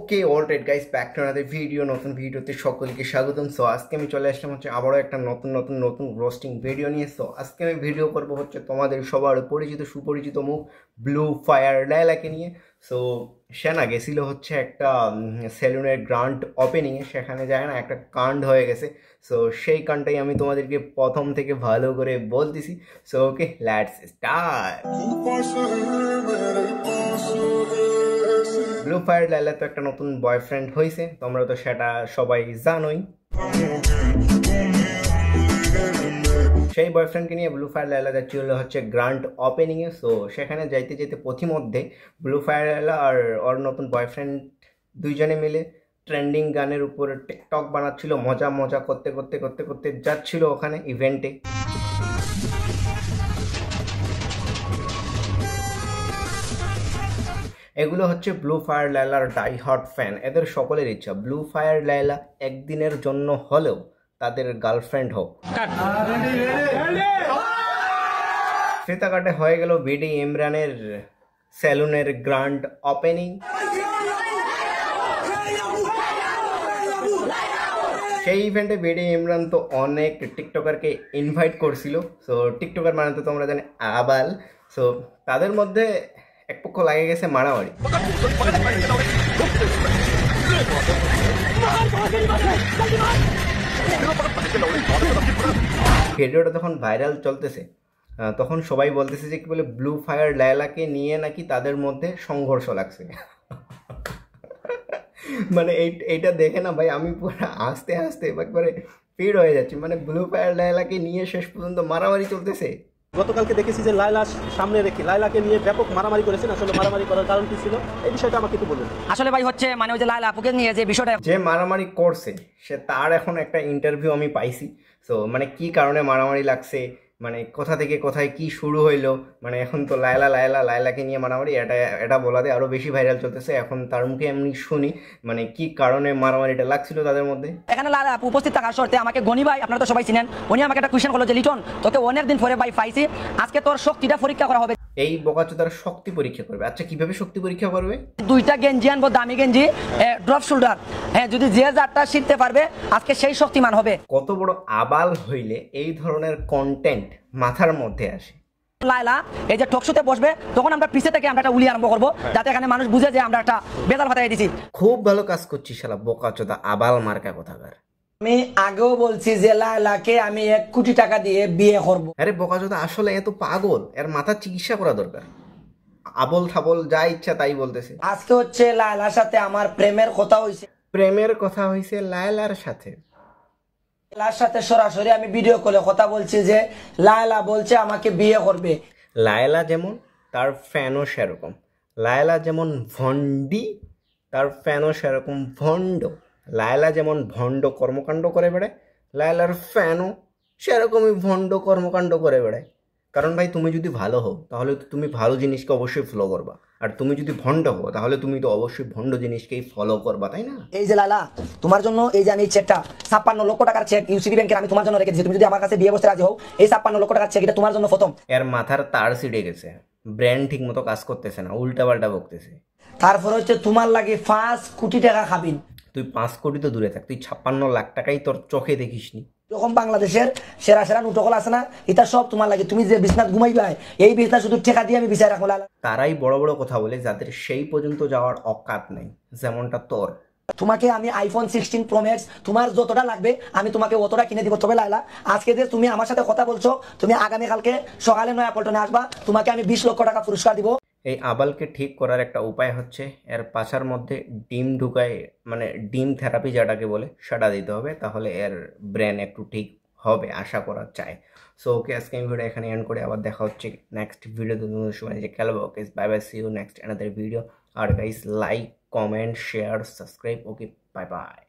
Okay alright guys, back to another video. নতুন ভিডিওতে সকলকে স্বাগতম। সো আজকে আমি চলে আসলাম হচ্ছে আবারও একটা নতুন রোস্টিং ভিডিও নিয়ে। সো আজকে আমি ভিডিও করব হচ্ছে তোমাদের সবার পরিচিত সুপরিচিত মুখ ব্লু ফায়ার লায়লাকে নিয়ে। সো সে না গেছিল হচ্ছে একটা সেলুনের গ্র্যান্ড ওপেনিংয়ে, সেখানে যায় না একটা কাণ্ড হয়ে গেছে। সো সেই কাণ্ডটাই আমি তোমাদেরকে প্রথম থেকে ভালো করে বলতেছি। So okay, let's start. Blue fire Laila তো একটা নতুন বয়ফ্রেন্ড হয়েছে, তোমরা তো সেটা সবাই জানোই। সেই বয়ফ্রেন্ডকে নিয়ে ব্লু ফায়ার লায়লা যাচ্ছিল হচ্ছে গ্র্যান্ড ওপেনিংয়ে। সো সেখানে যাইতে যেতে পথিমধ্যে ব্লু ফায়ার লায়লা আর ওর নতুন বয়ফ্রেন্ড দুইজনে মিলে ট্রেন্ডিং গানের উপরে টিকটক বানাচ্ছিল, মজা করতে করতে করতে করতে যাচ্ছিল ওখানে ইভেন্টে। এগুলো হচ্ছে ব্লু ফায়ার লায়লার ডাই হার্ড ফ্যান। এদের সকলের ইচ্ছা ব্লু ফায়ার লায়লা একদিনের জন্য হলেও তাদের গার্লফ্রেন্ড হোক। ফিতাকাটে হয়ে গেল বিডি ইমরানের সেলুনের গ্র্যান্ড ওপেনিং। সেই ইভেন্টে বিডি ইমরান তো অনেক টিকটকারকে ইনভাইট করছিল। সো টিকটকার মানে তো তোমরা জানো আবাল। সো তাদের মধ্যে এক পক্ষ লাগে গেছে মারামারি। ভিডিওটা তখন ভাইরাল চলতেছে, তখন সবাই বলতেছে যে কি বলে ব্লু ফায়ার লায়লাকে নিয়ে নাকি তাদের মধ্যে সংঘর্ষ লাগছে। মানে এইটা দেখে না ভাই আমি পুরো আস্তে একবারে ফিড হয়ে যাচ্ছি। মানে ব্লু ফায়ার লায়লাকে নিয়ে শেষ পর্যন্ত মারামারি চলতেছে। গতকালকে দেখেছি যে লায়লা সামনে রেখে লায়লাকে নিয়ে ব্যাপক মারামারি করেছেন। আসলে মারামারি করার কারণ কি ছিল, এই বিষয়টা আমাকে একটু বলুন। আসলে ভাই হচ্ছে মানে ওই যে লায়লা আপুকে নিয়ে যে বিষয়টা, যে মারামারি করছে সে তার এখন একটা ইন্টারভিউ আমি পাইছি। সো মানে কি কারণে মারামারি লাগছে, মানে কোথা থেকে কোথায় কি শুরু হইলো, মানে এখন তো লায়লাকে নিয়ে মারামারি, এটা বলাতে আরো বেশি ভাইরাল চলতেছে। এখন তার মুখে এমনি শুনি মানে কি কারণে মারামারিটা লাগছিল তাদের মধ্যে। এখানে লায়লা আপু উপস্থিত থাকার শর্তে আমাকে গনি ভাই, আপনারা তো সবাই চিনেন, উনি আমাকে একটা কোয়েশ্চেন করলো যে লিটন তোকে অনেকদিন পরে ভাই পাইছি, আজকে তোর শক্তিটা পরীক্ষা করা হবে। এই বকাচোদার শক্তি পরীক্ষা করবে? আচ্ছা কিভাবে শক্তি পরীক্ষা করবে? দুইটা গেঞ্জি আনবো, দামি গেঞ্জি, ড্রপ শোল্ডার। হ্যাঁ, যদি যে যারটা শিখতে পারবে আজকে সেই শক্তিমান হবে। কত বড় আবাল হইলে এই ধরনের কন্টেন্ট মাথার মধ্যে আসে? লায়লা এই যে টকশোতে বসবে তখন আমরা পিছে থেকে আমরা একটা উলি আরম্ভ করবো, যাতে এখানে মানুষ বুঝে যে আমরা একটা বেদাল ফাটাই দিছি। খুব ভালো কাজ করছিস শালা বোকাচোদা আবাল মার্কা কোথাকার। আমি আগেও বলছি যে লায়লাকে আমি 1 কোটি টাকা দিয়ে বিয়ে করবো। আরে বোকাচোদা আসলে এত পাগল, এর মাথার চিকিৎসা করা দরকার। আবল থাবল যা ইচ্ছা তাই বলতেছে। আজকে হচ্ছে লায়লার সাথে আমার প্রেমের কথা হয়েছে। প্রেমের কথা হয়েছে লায়লার সাথে? লায়লার সাথে সরাসরি আমি ভিডিও কলে কথা বলছি যে লায়লা বলছে আমাকে বিয়ে করবে। লায়লা যেমন তার ফ্যানও সেরকম, লায়লা যেমন ভন্ডি তার ফ্যানও সেরকম ভণ্ড। লায়লা যেমন ভণ্ড কর্মকাণ্ড করে বেড়ায়, লায়লার ফ্যানও সেরকমই ভণ্ড কর্মকাণ্ড করে বেড়ায়। কারণ ভাই তুমি যদি ভালো হও তাহলে তো তুমি ভালো জিনিসকে অবশ্যই ফলো করবা, আর তুমি যদি ভণ্ড হও তাহলে তুমি তো অবশ্যই ভণ্ড জিনিসকেই ফলো করবা, তাই না? এই যে লায়লা তোমার জন্য এই যে আমি চেকটা 56 লক্ষ টাকার চেক ইউসিবি ব্যাংকের আমি তোমার জন্য রেখে দিয়েছি। তুমি যদি আমার কাছে বিয়ে বসতে রাজি হও, এই 56 লক্ষ টাকার চেক এটা তোমার জন্য প্রথম। এর মাথার তার ছিঁড়ে গেছে, ব্রেন ঠিক মতো কাজ করতেছে না, উল্টা পাল্টা বকতেছে। তারপর হচ্ছে তোমার লাগে 5 কোটি টাকা খাবিন। তুই 5 কোটি তো দূরে থাক, তুই 56 লাখ টাকাই তোর চোখে দেখিসনি। যখন বাংলাদেশের সেরা নুটকল আছে না, এটা সব তোমার লাগে। তুমি যে বিছনাত ঘুমাইবা এই বিছনা শুধু টেকা দিয়ে আমি বিচার রাখবো। তারাই বড় বড় কথা বলে যাদের সেই পর্যন্ত যাওয়ার অকাত নেই, যেমনটা তোর। তোমাকে আমি আইফোন 16 প্রো ম্যাক্স তোমার যতটা লাগবে আমি তোমাকে অতটা কিনে দিব। তবে লায়লা আজকে যে তুমি আমার সাথে কথা বলছো, তুমি আগামীকালকে সকালে নয়াপল্টনে আসবা, তোমাকে আমি 20 লক্ষ টাকা পুরস্কার দিব। এই আবালকে ঠিক করার একটা উপায় হচ্ছে এর পাছার মধ্যে ডিম ঢুকায়, মানে ডিম থেরাপি যেটাকে বলে সেটা দিতে হবে, তাহলে এর ব্রেন একটু ঠিক হবে আশা করা চায়। সো ওকে, আজকে আমি ভিডিও এখানে এন্ড করে আবার দেখা হচ্ছে নেক্সট ভিডিও সময় যে খেলবো। Okay, bye bye, see you next another video. আর guys like, comment, share, subscribe. Okay, bye by.